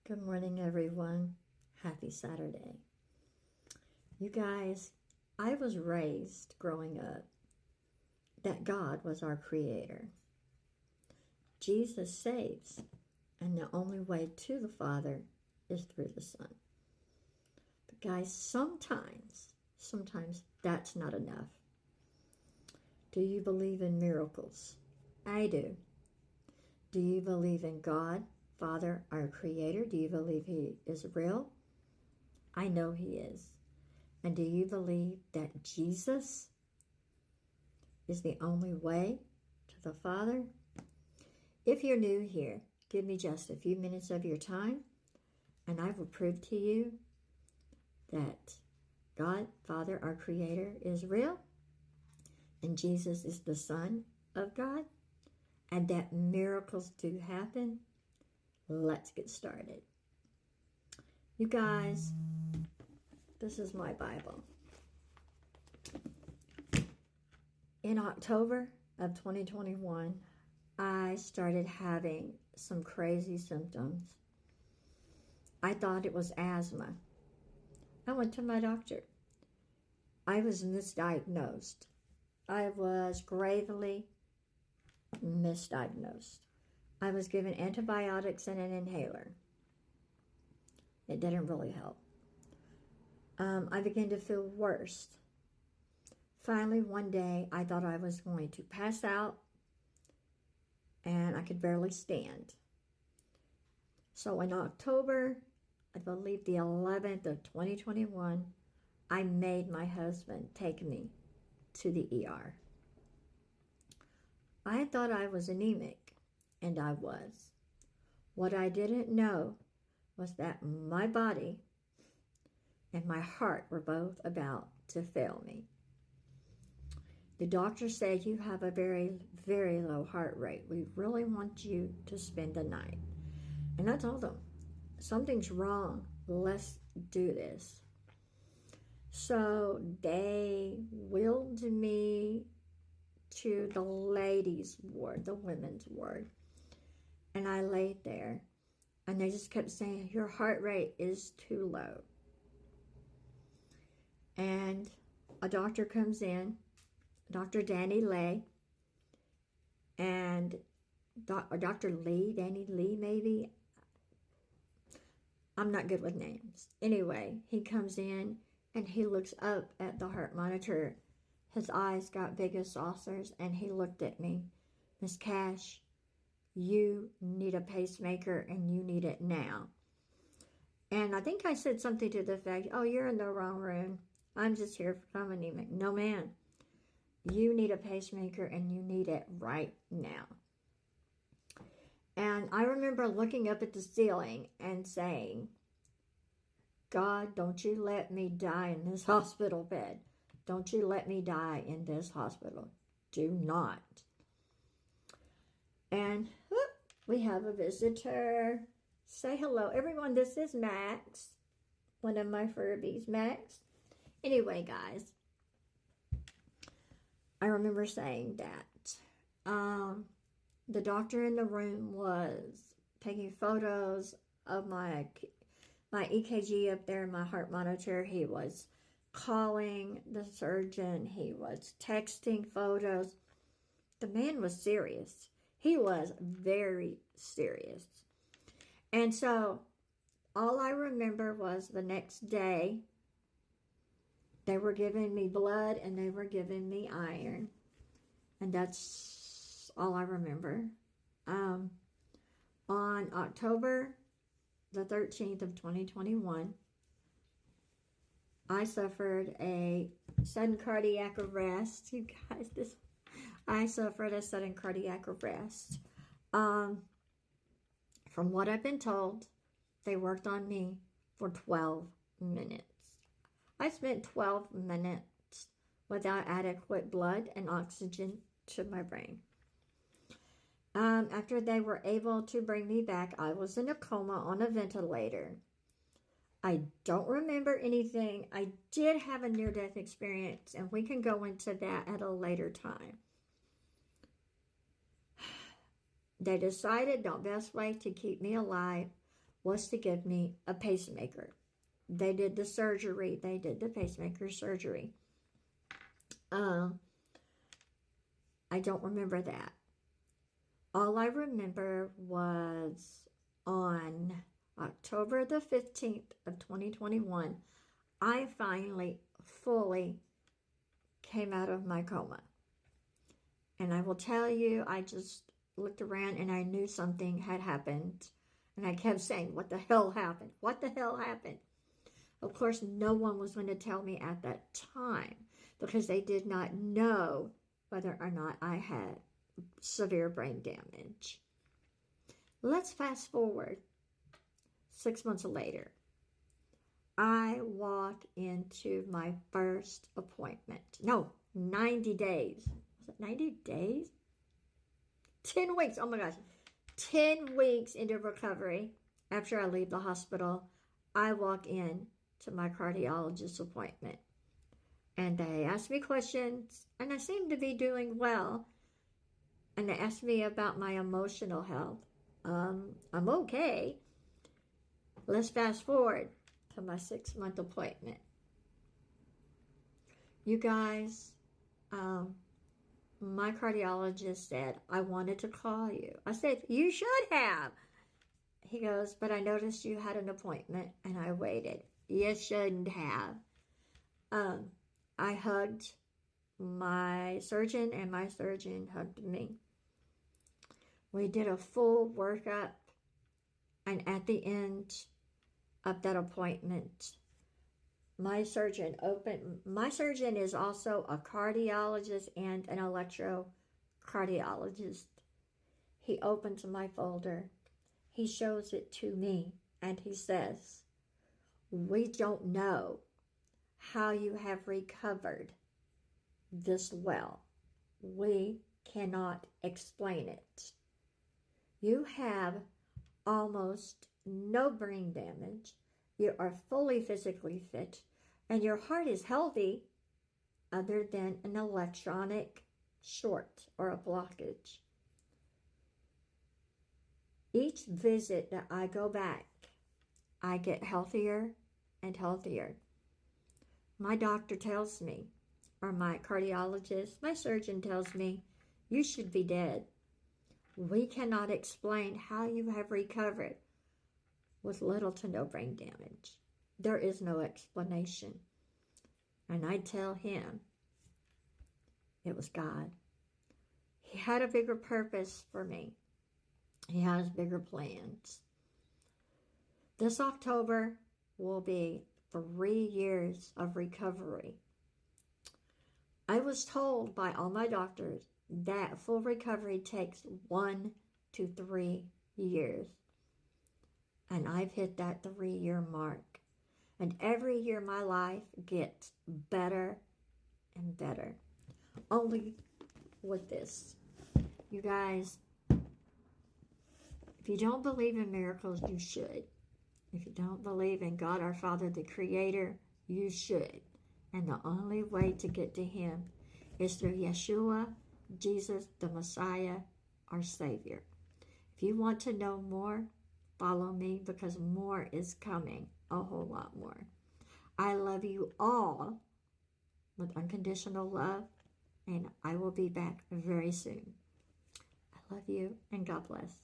Good morning, everyone. Happy Saturday. You guys, I was raised growing up that God was our creator. Jesus saves, and the only way to the Father is through the Son. But guys, sometimes that's not enough. Do you believe in miracles? I do. Do you believe in God, Father, our Creator? Do you believe He is real? I know He is. And do you believe that Jesus is the only way to the Father? If you're new here, give me just a few minutes of your time, and I will prove to you that God, Father, our Creator, is real, and Jesus is the Son of God, and that miracles do happen. Let's get started. You guys, this is my Bible. In October of 2021, I started having some crazy symptoms. I thought it was asthma. I went to my doctor. I was misdiagnosed. I was gravely misdiagnosed. I was given antibiotics and an inhaler. It didn't really help. I began to feel worse. Finally, one day, I thought I was going to pass out, and I could barely stand. So in October, I believe the 11th of 2021, I made my husband take me to the ER. I thought I was anemic, and I was. What I didn't know was that my body and my heart were both about to fail me. The doctor said, you have a very, very low heart rate. We really want you to spend the night. And I told them, something's wrong. Let's do this. So they wheeled me to the ladies' ward, the women's ward. And I laid there. And they just kept saying, your heart rate is too low. And a doctor comes in, Dr. Danny Lay, and Dr. Lee, Danny Lee maybe. I'm not good with names. Anyway, he comes in and he looks up at the heart monitor. His eyes got big as saucers, and he looked at me. Miss Cash, you need a pacemaker, and you need it now. And I think I said something to the effect, oh, you're in the wrong room. I'm just here for I'm anemic. No, man. You need a pacemaker, and you need it right now. And I remember looking up at the ceiling and saying, God, don't you let me die in this hospital bed. Don't you let me die in this hospital. Do not. And we have a visitor. Say hello. Everyone, this is Max, one of my Furbies. Max. Anyway, guys, I remember saying that. The doctor in the room was taking photos of my EKG up there, my heart monitor. He was calling the surgeon. He was texting photos. The man was serious. He was very serious. And so all I remember was the next day, they were giving me blood and they were giving me iron. And that's all I remember. On October the 13th of 2021, I suffered a sudden cardiac arrest. You guys, I suffered a sudden cardiac arrest. From what I've been told, they worked on me for 12 minutes. I spent 12 minutes without adequate blood and oxygen to my brain. After they were able to bring me back, I was in a coma on a ventilator. I don't remember anything. I did have a near-death experience, and we can go into that at a later time. They decided the best way to keep me alive was to give me a pacemaker. They did the surgery. They did the pacemaker surgery. I don't remember that. All I remember was on October the 15th of 2021, I finally fully came out of my coma. And I will tell you, I just looked around and I knew something had happened. And I kept saying, what the hell happened? What the hell happened? Of course, no one was going to tell me at that time because they did not know whether or not I had severe brain damage. Let's fast forward 6 months later. I walk into my first appointment. No, 90 days. Was it 90 days? 10 weeks. Oh my gosh. 10 weeks into recovery after I leave the hospital, I walk in to my cardiologist appointment. And they asked me questions, and I seem to be doing well. And they asked me about my emotional health. I'm okay. Let's fast forward to my 6-month appointment. You guys, my cardiologist said, I wanted to call you. I said, you should have. He goes, but I noticed you had an appointment and I waited. You shouldn't have. I hugged my surgeon and my surgeon hugged me. We did a full workup, and at the end of that appointment, my surgeon is also a cardiologist and an electrocardiologist. He opens my folder. He shows it to me and he says, we don't know how you have recovered this well. We cannot explain it. You have almost no brain damage. You are fully physically fit, and your heart is healthy other than an electronic short or a blockage. Each visit that I go back, I get healthier and healthier. My doctor tells me, or my cardiologist, my surgeon tells me, you should be dead. We cannot explain how you have recovered with little to no brain damage. There is no explanation. And I tell him it was God. He had a bigger purpose for me. He has bigger plans. This October will be 3 years of recovery. I was told by all my doctors that full recovery takes 1 to 3 years. And I've hit that 3-year mark. And every year my life gets better and better. Only with this. You guys, if you don't believe in miracles, you should. If you don't believe in God our Father, the Creator, you should. And the only way to get to Him is through Yeshua, Jesus, the Messiah, our Savior. If you want to know more, follow me because more is coming, a whole lot more. I love you all with unconditional love, and I will be back very soon. I love you, and God bless.